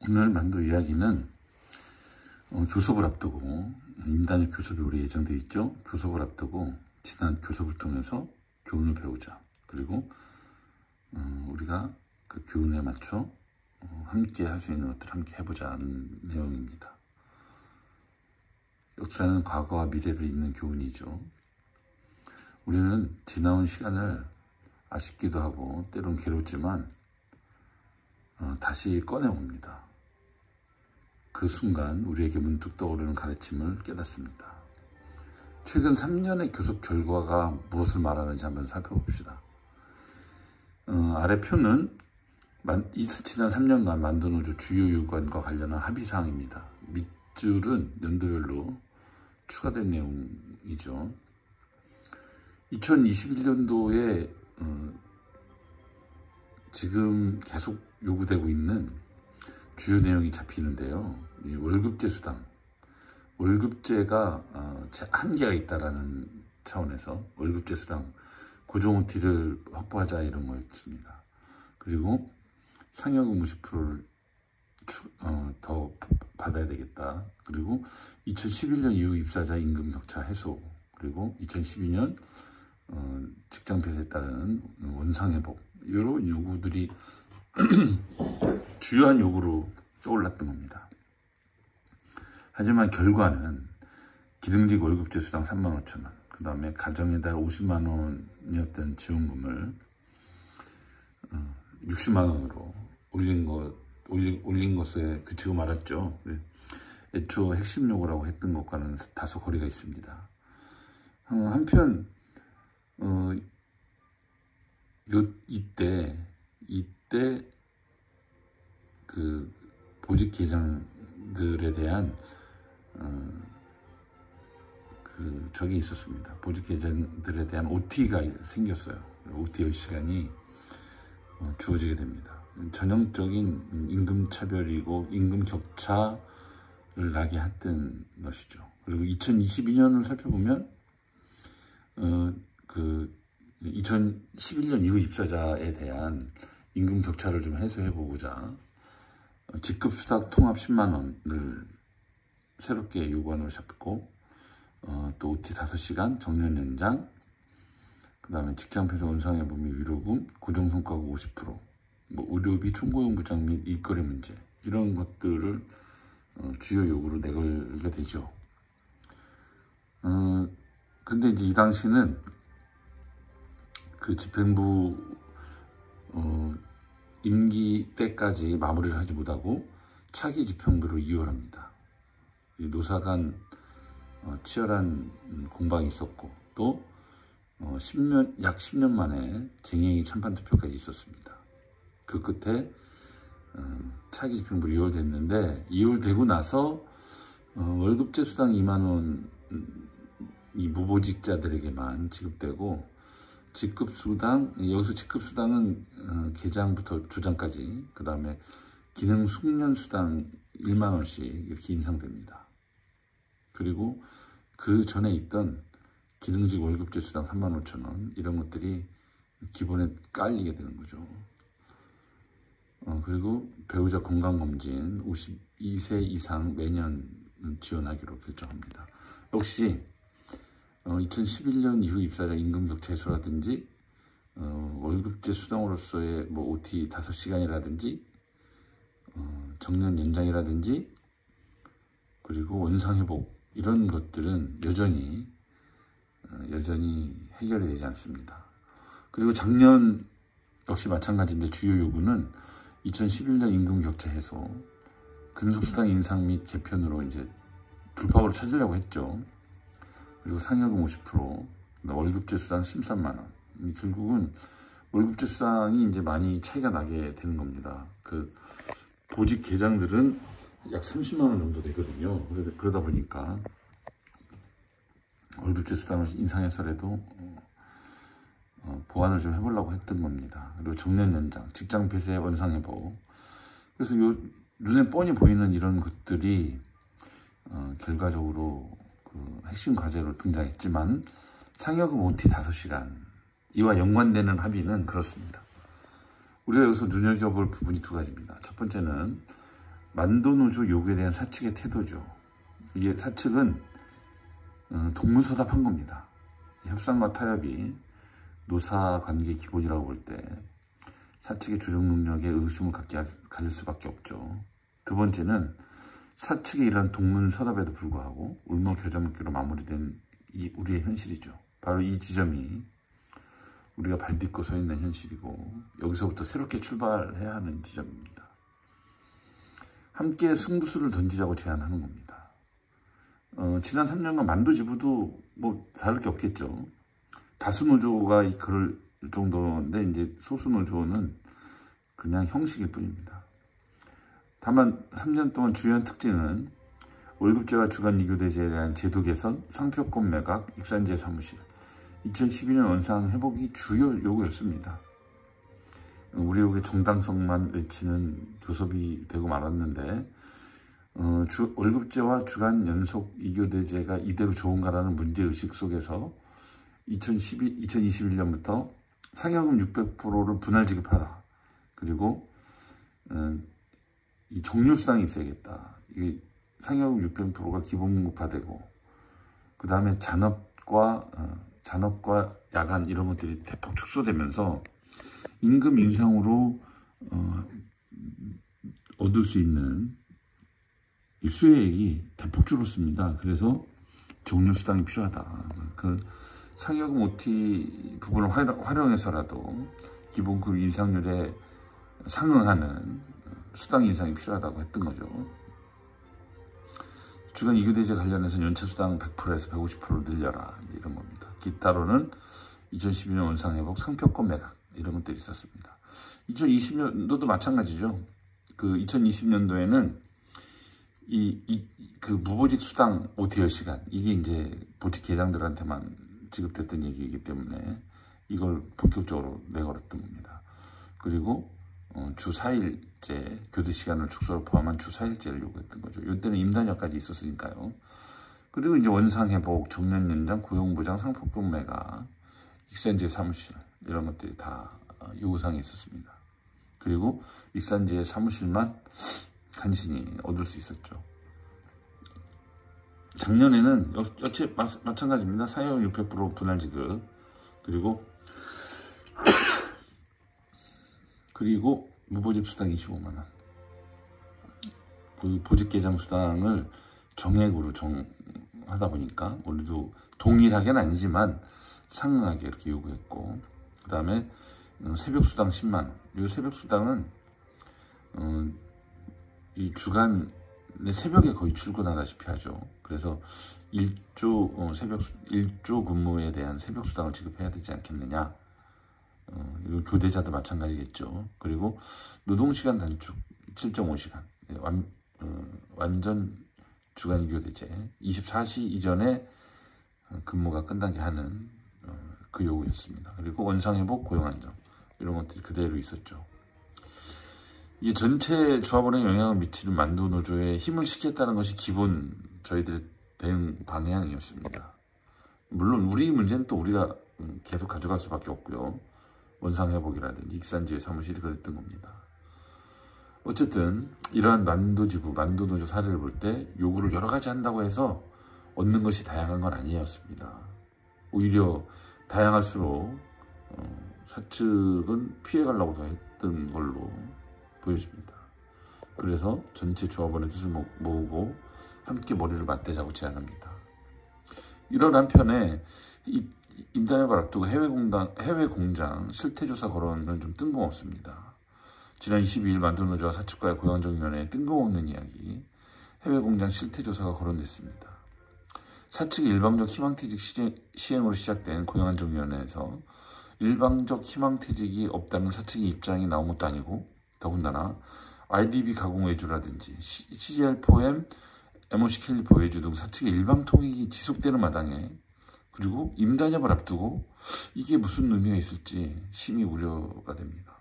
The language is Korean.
오늘 만들 이야기는 교섭을 앞두고 임단위 교섭이 올해 예정되어 있죠. 교섭을 앞두고 지난 교섭을 통해서 교훈을 배우자. 그리고 우리가 그 교훈에 맞춰 함께 할 수 있는 것들을 함께 해보자는 내용입니다. 역사는 과거와 미래를 잇는 교훈이죠. 우리는 지나온 시간을 아쉽기도 하고 때론 괴롭지만 다시 꺼내옵니다. 그 순간 우리에게 문득 떠오르는 가르침을 깨닫습니다. 최근 3년의 교섭 결과가 무엇을 말하는지 한번 살펴봅시다. 아래 표는 지난 3년간 만도노조 주요 요구안과 관련한 합의사항입니다. 밑줄은 연도별로 추가된 내용이죠. 2021년도에 지금 계속 요구되고 있는 주요 내용이 잡히는데요. 이 월급제 수당, 월급제가 한계가 있다라는 차원에서 월급제 수당, 고정 OT를 확보하자 이런 거였습니다. 그리고 상여금 50%를 더 받아야 되겠다. 그리고 2011년 이후 입사자 임금 격차 해소, 그리고 2012년 직장 폐쇄에 따른 원상 회복, 이런 요구들이 주요한 요구로 떠올랐던 겁니다. 하지만 결과는 기능직 월급제 수당 35,000원, 그 다음에 가정에 달 50만 원이었던 지원금을 60만 원으로 올린 것에 그치고 말았죠. 애초 핵심 요구라고 했던 것과는 다소 거리가 있습니다. 한편 이때 그 보직 계장들에 대한 적이 있었습니다. 보직 계장들에 대한 OT가 생겼어요. OT 10시간이 주어지게 됩니다. 전형적인 임금 차별이고 임금 격차를 나게 했던 것이죠. 그리고 2022년을 살펴보면 2011년 이후 입사자에 대한 임금 격차를 좀 해소해보고자 직급 수당 통합 10만 원을 새롭게 요구안으로 잡고 또 OT 5시간, 정년 연장, 그 다음에 직장 폐쇄 원상회복 및 위로금, 고정성과급 50%, 의료비 총고용 부장 및 일거리 문제, 이런 것들을 주요 요구로 내걸게 되죠. 근데 이제 이 당시는 그 집행부 임기 때까지 마무리를 하지 못하고 차기 집행부로 이월합니다. 노사 간 치열한 공방이 있었고 또 약 10년 만에 쟁행이 찬반 투표까지 있었습니다. 그 끝에 차기 집행부로 이월됐는데, 이월되고 나서 월급제 수당 2만 원 이 무보직자들에게만 지급되고, 직급수당, 여기서 직급수당은 계장부터 조장까지, 그 다음에 기능 숙련수당 1만 원씩 이렇게 인상됩니다. 그리고 그 전에 있던 기능직 월급제 수당 35,000원, 이런 것들이 기본에 깔리게 되는 거죠. 그리고 배우자 건강검진 52세 이상 매년 지원하기로 결정합니다. 역시 2011년 이후 입사자 임금 격차 해소라든지 월급제 수당으로서의 OT 5시간이라든지 정년 연장이라든지 그리고 원상 회복, 이런 것들은 여전히 해결이 되지 않습니다. 그리고 작년 역시 마찬가지인데 주요 요구는 2011년 임금 격차 해소, 근속수당 인상 및 개편으로 이제 불법으로 찾으려고 했죠. 그리고 상여금 50%, 월급제 수당 13만 원. 결국은 월급제 수당이 이제 많이 차이가 나게 되는 겁니다. 그 보직 계장들은 약 30만 원 정도 되거든요. 그러다 보니까 월급제 수당을 인상해서라도 보완을 좀 해보려고 했던 겁니다. 그리고 정년 연장, 직장 폐쇄 원상 회복. 그래서 눈에 뻔히 보이는 이런 것들이 결과적으로 그 핵심 과제로 등장했지만, 상여금 OT 5시간 이와 연관되는 합의는 그렇습니다. 우리가 여기서 눈여겨볼 부분이 두 가지입니다. 첫 번째는 만도노조 요구에 대한 사측의 태도죠. 이게 사측은 동문서답한 겁니다. 협상과 타협이 노사관계 기본이라고 볼 때 사측의 조정 능력에 의심을 가질 수밖에 없죠. 두 번째는 사측의 이런 동문서답에도 불구하고 울먹혀져먹기로 마무리된 우리의 현실이죠. 바로 이 지점이 우리가 발 딛고 서 있는 현실이고 여기서부터 새롭게 출발해야 하는 지점입니다. 함께 승부수를 던지자고 제안하는 겁니다. 지난 3년간 만도지부도 뭐 다를 게 없겠죠. 다수 노조가 그럴 정도인데 이제 소수 노조는 그냥 형식일 뿐입니다. 다만 3년 동안 주요한 특징은 월급제와 주간 이교대제에 대한 제도 개선, 상표권 매각, 익산지의 사무실, 2012년 원상 회복이 주요 요구였습니다. 우리 요구의 정당성만 외치는 교섭이 되고 말았는데 월급제와 주간 연속 이교대제가 이대로 좋은가라는 문제의식 속에서 2021년부터 상여금 600%를 분할 지급하라. 그리고 이 정률수당이 있어야겠다. 이게 상여금 600%가 기본급화되고 그 다음에 잔업과 야간 이런 것들이 대폭 축소되면서 임금 인상으로 얻을 수 있는 이 수혜액이 대폭 줄었습니다. 그래서 정률수당이 필요하다. 그 상여금 OT 부분을 활용해서라도 기본급 인상률에 상응하는 수당 인상이 필요하다고 했던 거죠. 주간 이교대제 관련해서 연체수당 100%에서 150%로 늘려라 이런 겁니다. 기타로는 2012년 원상회복, 상표권 매각 이런 것들이 있었습니다. 2020년도도 마찬가지죠. 그 2020년도에는 그 무보직 수당 OT 10시간 이게 이제 보직 계장들한테만 지급됐던 얘기이기 때문에 이걸 본격적으로 내걸었던 겁니다. 그리고 주 4일제 교대 시간을 축소를 포함한 주 4일제를 요구했던 거죠. 이때는 임단협까지 있었으니까요. 그리고 이제 원상회복, 정년 연장, 고용보장, 상표권 매각, 익산지의 사무실 이런 것들이 다 요구사항이 있었습니다. 그리고 익산지의 사무실만 간신히 얻을 수 있었죠. 작년에는 역시 마찬가지입니다. 상여금 600% 분할 지급 그리고 무보직 수당 25만 원. 그 보직 계장 수당을 정액으로 하다 보니까 우리도 동일하게는 아니지만 상응하게 이렇게 요구했고, 그 다음에 새벽 수당 10만 원. 이 새벽 수당은 이 주간에 새벽에 거의 출근하다시피 하죠. 그래서 1조 근무에 대한 새벽 수당을 지급해야 되지 않겠느냐. 이거 교대자도 마찬가지겠죠. 그리고 노동시간 단축 7.5시간 완전 주간 교대제 24시 이전에 근무가 끝나게 하는 그 요구였습니다. 그리고 원상회복, 고용안정 이런 것들이 그대로 있었죠. 이 전체 조합원에 영향을 미치는 만도노조에 힘을 실겠다는 것이 기본 저희들의 대응 방향이었습니다. 물론 우리 문제는 또 우리가 계속 가져갈 수밖에 없고요. 원상회복이라든지 익산지의 사무실이 그랬던 겁니다. 어쨌든 이러한 만도지부, 만도노조 사례를 볼 때 요구를 여러 가지 한다고 해서 얻는 것이 다양한 건 아니었습니다. 오히려 다양할수록 사측은 피해가려고 더 했던 걸로 보여집니다. 그래서 전체 조합원의 뜻을 모으고 함께 머리를 맞대자고 제안합니다. 이런 한편에 임단협을 앞두고 해외 공장 실태조사 거론은 좀 뜬금없습니다. 지난 22일 만도노조와 사측과의 고용안정위원회에 뜬금없는 이야기, 해외 공장 실태조사가 거론됐습니다. 사측의 일방적 희망퇴직 시행으로 시작된 고용안정위원회에서 일방적 희망퇴직이 없다는 사측의 입장이 나온 것도 아니고, 더군다나 IDB 가공 외주라든지 CGL 포엠, MOC 캘리퍼 외주 등 사측의 일방 통행이 지속되는 마당에, 그리고 임단협을 앞두고 이게 무슨 의미가 있을지 심히 우려가 됩니다.